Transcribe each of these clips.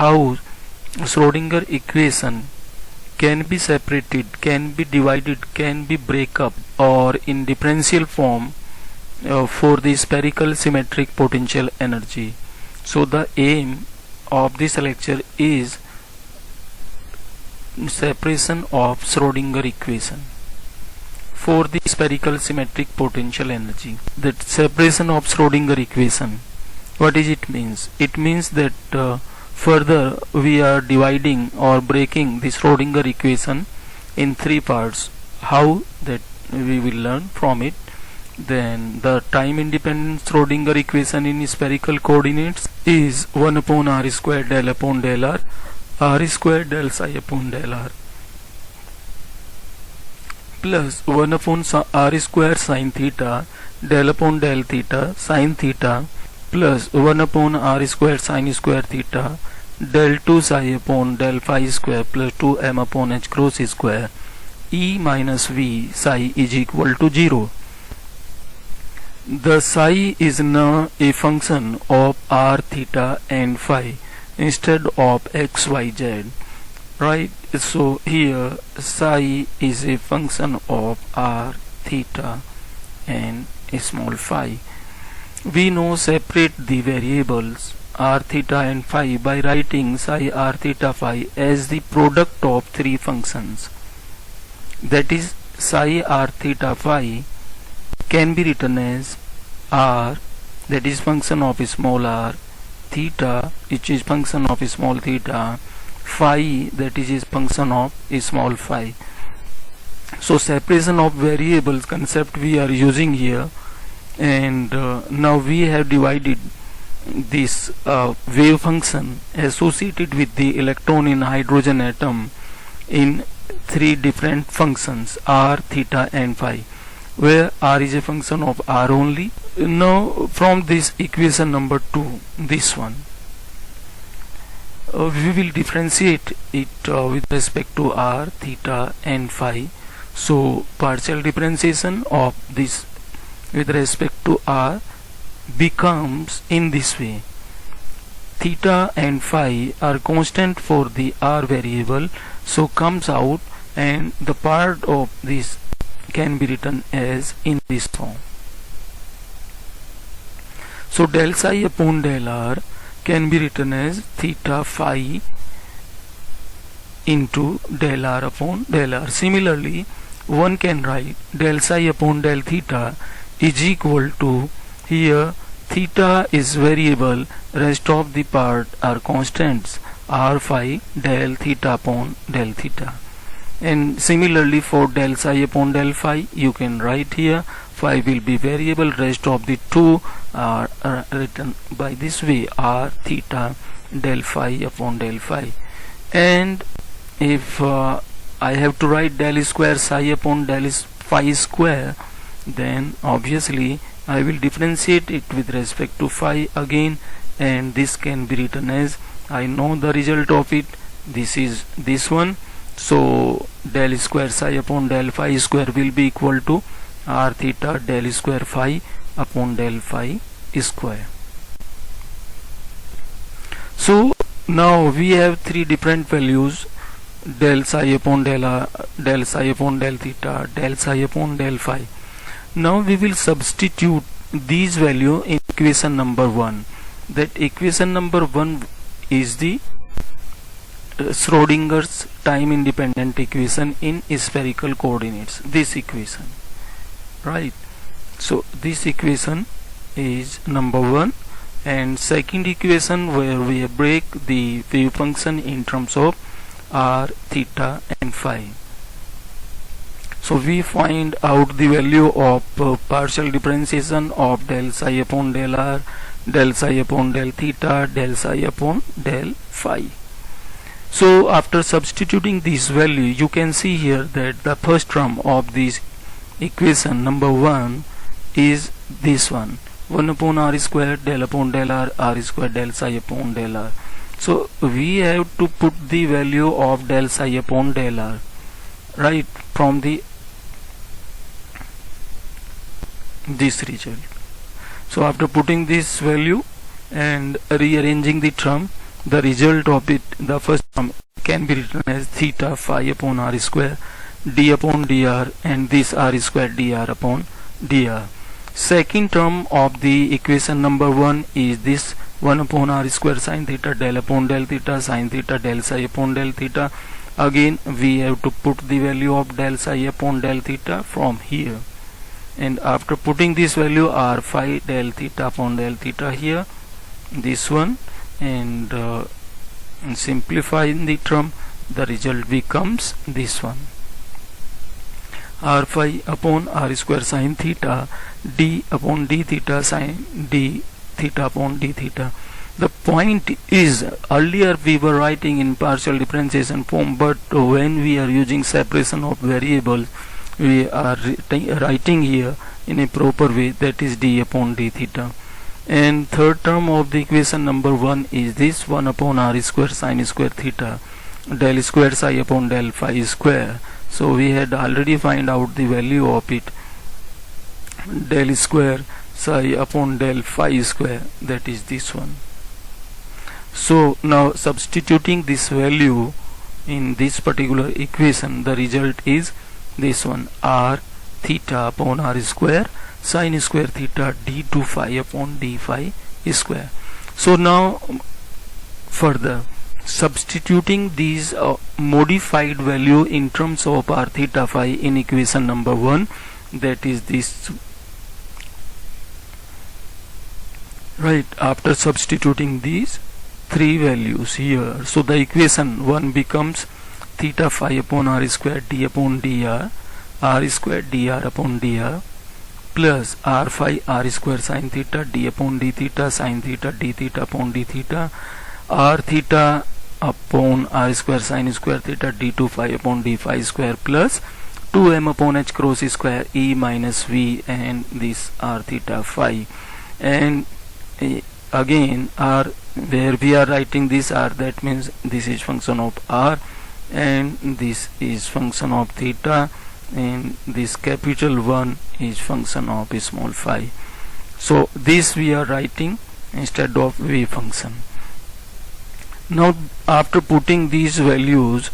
how Schrodinger equation can be separated, can be divided, can be break up or in differential form for the spherical symmetric potential energy. So the aim of this lecture is separation of Schrodinger equation for the spherical symmetric potential energy. The separation of Schrodinger equation, what is it means? It means that further we are dividing or breaking the Schrodinger equation in three parts. How that we will learn from it. Then the time independent Schrodinger equation in spherical coordinates is 1 upon r square del upon del r square del psi upon del r plus 1 upon r square sin theta del upon del theta sin theta plus 1 upon r square sin square theta del 2 psi upon del phi square plus 2m upon h cross square e minus v psi is equal to 0. The psi is now a function of r, theta and phi instead of x, y, z, right? So here psi is a function of r, theta and a small phi. We now separate the variables r, theta and phi by writing psi r, theta, phi as the product of three functions. That is, psi r, theta, phi can be written as r, that is function of small r, theta which is function of small theta, phi that is function of small phi. So separation of variables concept we are using here, and now we have divided this wave function associated with the electron in hydrogen atom in three different functions r, theta and phi, where r is a function of r only. Now from this equation number 2, this one, we will differentiate it with respect to r, theta and phi. So partial differentiation of this with respect to r becomes in this way: theta and phi are constant for the r variable, so comes out, and the part of this can be written as in this form. So del psi upon del r can be written as theta phi into del r upon del r. Similarly, one can write del psi upon del theta is equal to, here theta is variable, rest of the part are constants, r phi del theta upon del theta. And similarly for del psi upon del phi, you can write here phi will be variable, rest of the two are written by this way, r theta del phi upon del phi. And if I have to write del square psi upon del phi square, then obviously I will differentiate it with respect to phi again, and this can be written as, I know the result of it, this is this one. So del square psi upon del phi square will be equal to r theta del square phi upon del phi square. So now we have three different values: del psi upon del r, del psi upon del theta, del psi upon del phi. Now we will substitute these values in equation number 1. That equation number 1 is the Schrodinger's time independent equation in spherical coordinates, this equation, right? So this equation is number 1, and second equation where we break the wave function in terms of r, theta and phi. So we find out the value of partial differentiation of del psi upon del r, del psi upon del theta, del psi upon del phi. So after substituting this value, you can see here that the first term of this equation number 1 is this one, 1 upon r square del upon del r square del psi upon del r. So we have to put the value of del psi upon del r, right, from this result. So after putting this value and rearranging the term, the result of it, the first term can be written as theta phi upon r square d upon dr, and this r square dr upon dr. Second term of the equation number 1 is this 1 upon r square sin theta del upon del theta sin theta del psi upon del theta. Again we have to put the value of del psi upon del theta from here, and after putting this value r phi del theta upon del theta here, this one, and simplifying the term, the result becomes this one, r phi upon r square sin theta d upon d theta sin d theta upon d theta. The point is, earlier we were writing in partial differentiation form, but when we are using separation of variables, we are writing here in a proper way, that is d upon d theta. And third term of the equation number 1 is this 1 upon r square sin square theta del square psi upon del phi square. So we had already find out the value of it, del square psi upon del phi square, that is this one. So now substituting this value in this particular equation, the result is this one, r theta upon r square sin square theta d2 phi upon d phi square. So now further substituting these modified value in terms of r theta phi in equation number 1, that is this, right, after substituting these three values here, so the equation 1 becomes theta phi upon r square d upon dr, r square dr upon dr, plus r phi r square sin theta d upon d theta sin theta d theta upon d theta, r theta upon r square sin square theta d2 phi upon d phi square, plus 2m upon h cross square e minus v, and this r theta phi. And again r, where we are writing this r, that means this is function of r and this is function of theta, and this capital 1 is function of small phi. So this we are writing instead of wave function. Now after putting these values,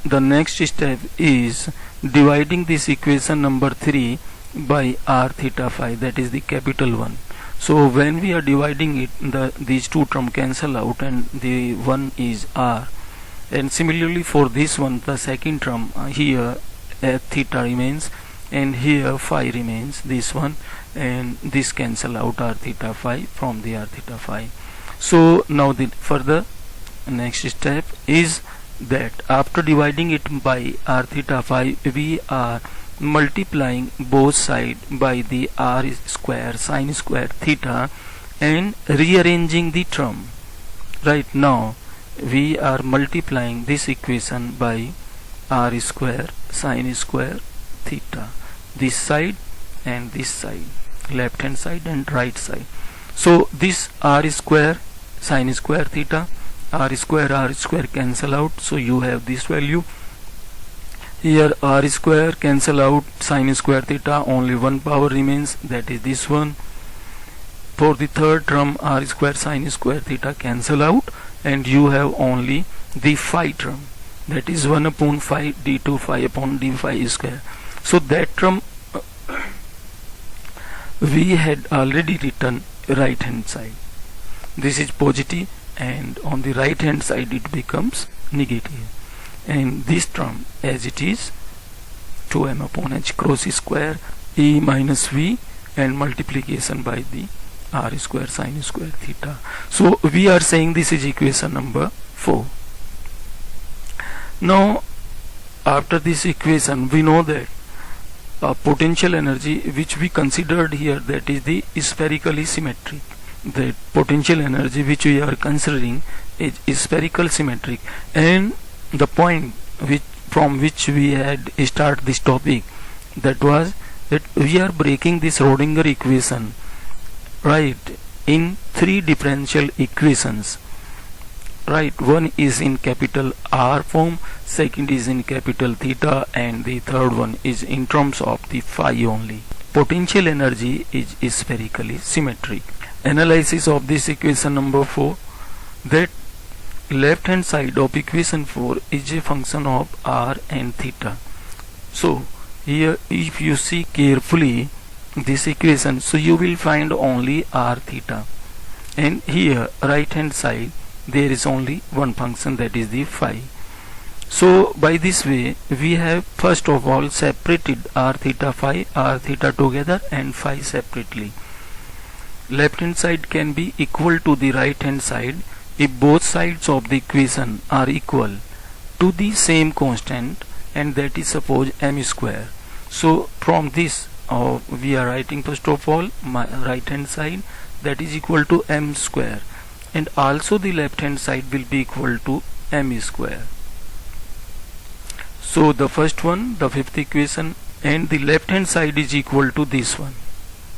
the next step is dividing this equation number 3 by r theta phi, that is the capital 1. So when we are dividing it, these two terms cancel out and the 1 is r. And similarly for this one, the second term here theta remains, and here phi remains, this one, and this cancel out r theta phi from the r theta phi. So now the further next step is that after dividing it by r theta phi, we are multiplying both sides by the r square sin square theta and rearranging the term. Right now we are multiplying this equation by r square sin square theta, this side and this side, left hand side and right side. So this r square sin square theta, r square cancel out, so you have this value. Here r square cancel out, sin square theta, only one power remains, that is this one. For the third term, r square sin square theta cancel out, and you have only the phi term, that is 1 upon phi d2 phi upon d phi square. So that term we had already written right hand side, this is positive, and on the right hand side it becomes negative. And this term as it is 2m upon h cross square e minus v, and multiplication by the r square sin square theta. So we are saying this is equation number 4. Now after this equation, we know that potential energy which we considered here, that is the spherically symmetric. The potential energy which we are considering is spherical symmetric, and the point from which we had start this topic, that was that we are breaking this Schrodinger equation, right, in three differential equations, right. One is in capital R form, second is in capital theta, and the third one is in terms of the phi only. Potential energy is spherically symmetric. Analysis of this equation number 4, that left hand side of equation 4 is a function of r and theta. So here if you see carefully this equation, so you will find only r theta, and here right hand side there is only one function, that is the phi. So by this way we have first of all separated r theta together and phi separately. Left hand side can be equal to the right hand side if both sides of the equation are equal to the same constant, and that is suppose m square. So from this we are writing first of all my right hand side, that is equal to m square, and also the left hand side will be equal to m square. So the first one, the fifth equation, and the left hand side is equal to this one.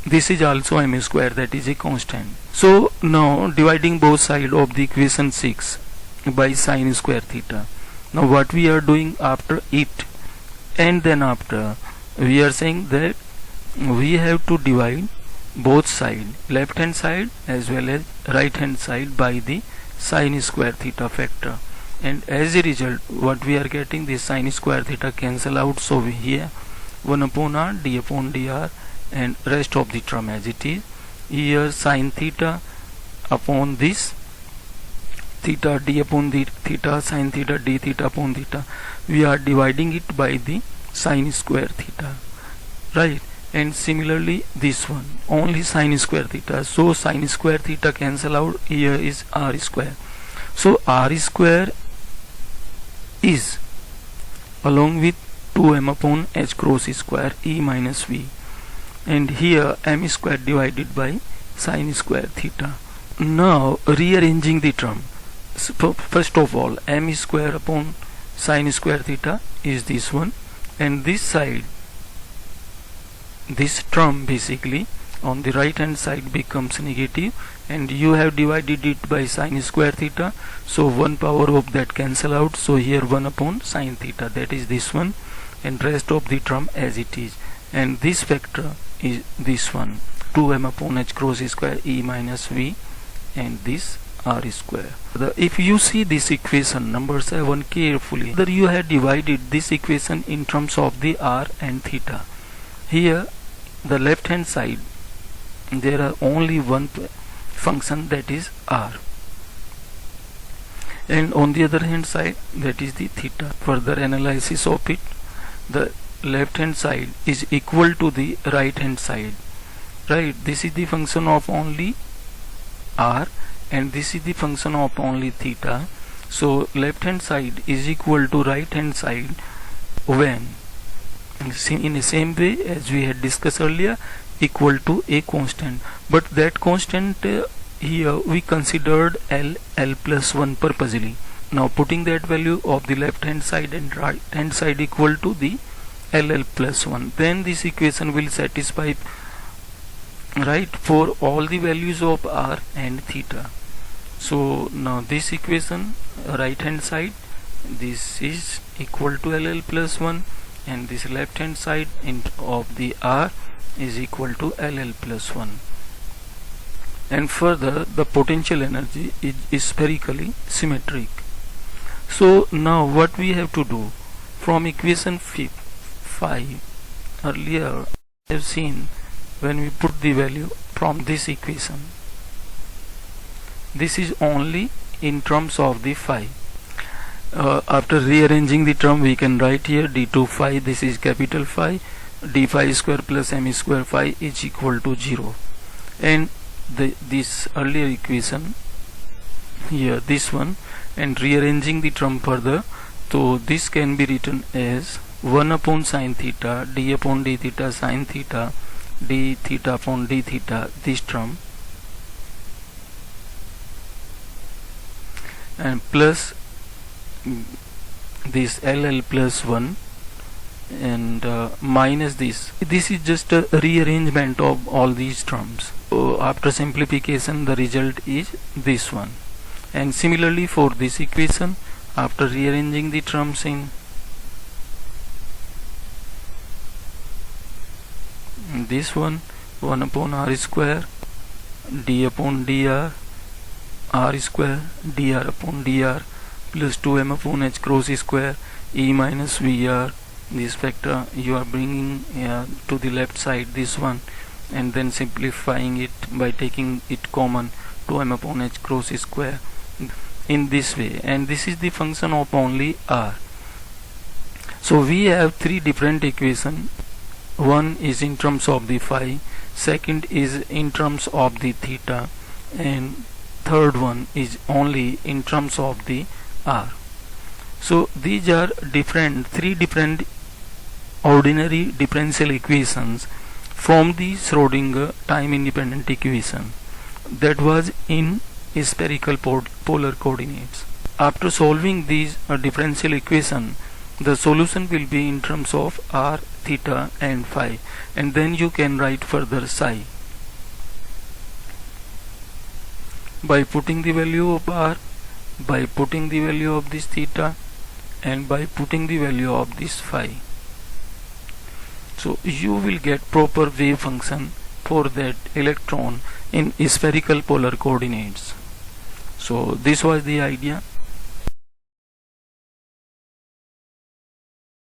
This is also m square, that is a constant. So now dividing both sides of the equation 6 by sine square theta. Now what we are doing after it, and then after we are saying that we have to divide both sides, left hand side as well as right hand side, by the sine square theta factor, and as a result what we are getting, this sine square theta cancel out. So we here 1 upon r, d upon dr, and rest of the term as it is. Here sine theta upon this theta, d upon the theta, sine theta, d theta upon theta, we are dividing it by the sine square theta, right? And similarly this one only sine square theta, so sine square theta cancel out, here is r square. So r square is along with 2m upon h cross square e minus v, and here m square divided by sine square theta. Now rearranging the term, first of all m square upon sine square theta is this one, and this side, this term basically on the right hand side becomes negative, and you have divided it by sine square theta, so 1 power of that cancel out. So here 1 upon sine theta, that is this one, and rest of the term as it is, and this factor is this one, 2m upon h cross square e minus v, and this r square. If you see this equation number 7 carefully, whether you have divided this equation in terms of the r and theta. Here the left hand side there are only one function, that is r, and on the other hand side that is the theta. Further analysis of it, the left hand side is equal to the right hand side, right? This is the function of only r, and this is the function of only theta. So left hand side is equal to right hand side when, in the same way as we had discussed earlier, equal to a constant, but that constant here we considered l plus 1 purposely. Now putting that value of the left hand side and right hand side equal to the l plus 1, then this equation will satisfy, right, for all the values of r and theta. So now this equation right hand side, this is equal to l plus 1, and this left hand side of the r is equal to l plus 1. And further the potential energy is spherically symmetric. So now what we have to do, from equation 5 earlier I have seen, when we put the value from this equation, this is only in terms of the phi. After rearranging the term, we can write here d2 phi, this is capital phi, d phi square plus m square phi is equal to 0, and this earlier equation here, this one, and rearranging the term further, so this can be written as 1 upon sine theta, d upon d theta sine theta, d theta upon d theta, this term, and plus this l plus 1, and minus this is just a rearrangement of all these terms. So after simplification the result is this one, and similarly for this equation, after rearranging the terms in this one, 1 upon r square, d upon dr, r square dr upon dr plus 2m upon h cross square e minus vr. This factor you are bringing to the left side, this one, and then simplifying it by taking it common, 2m upon h cross square, in this way. And this is the function of only r. So we have three different equations. One is in terms of the phi, second is in terms of the theta, and third one is only in terms of the r. So these are three different ordinary differential equations from the Schrodinger time independent equation that was in spherical polar coordinates. After solving these differential equation, the solution will be in terms of r, theta and phi, and then you can write further psi. By putting the value of r, by putting the value of this theta, and by putting the value of this phi. So you will get proper wave function for that electron in spherical polar coordinates. So this was the idea.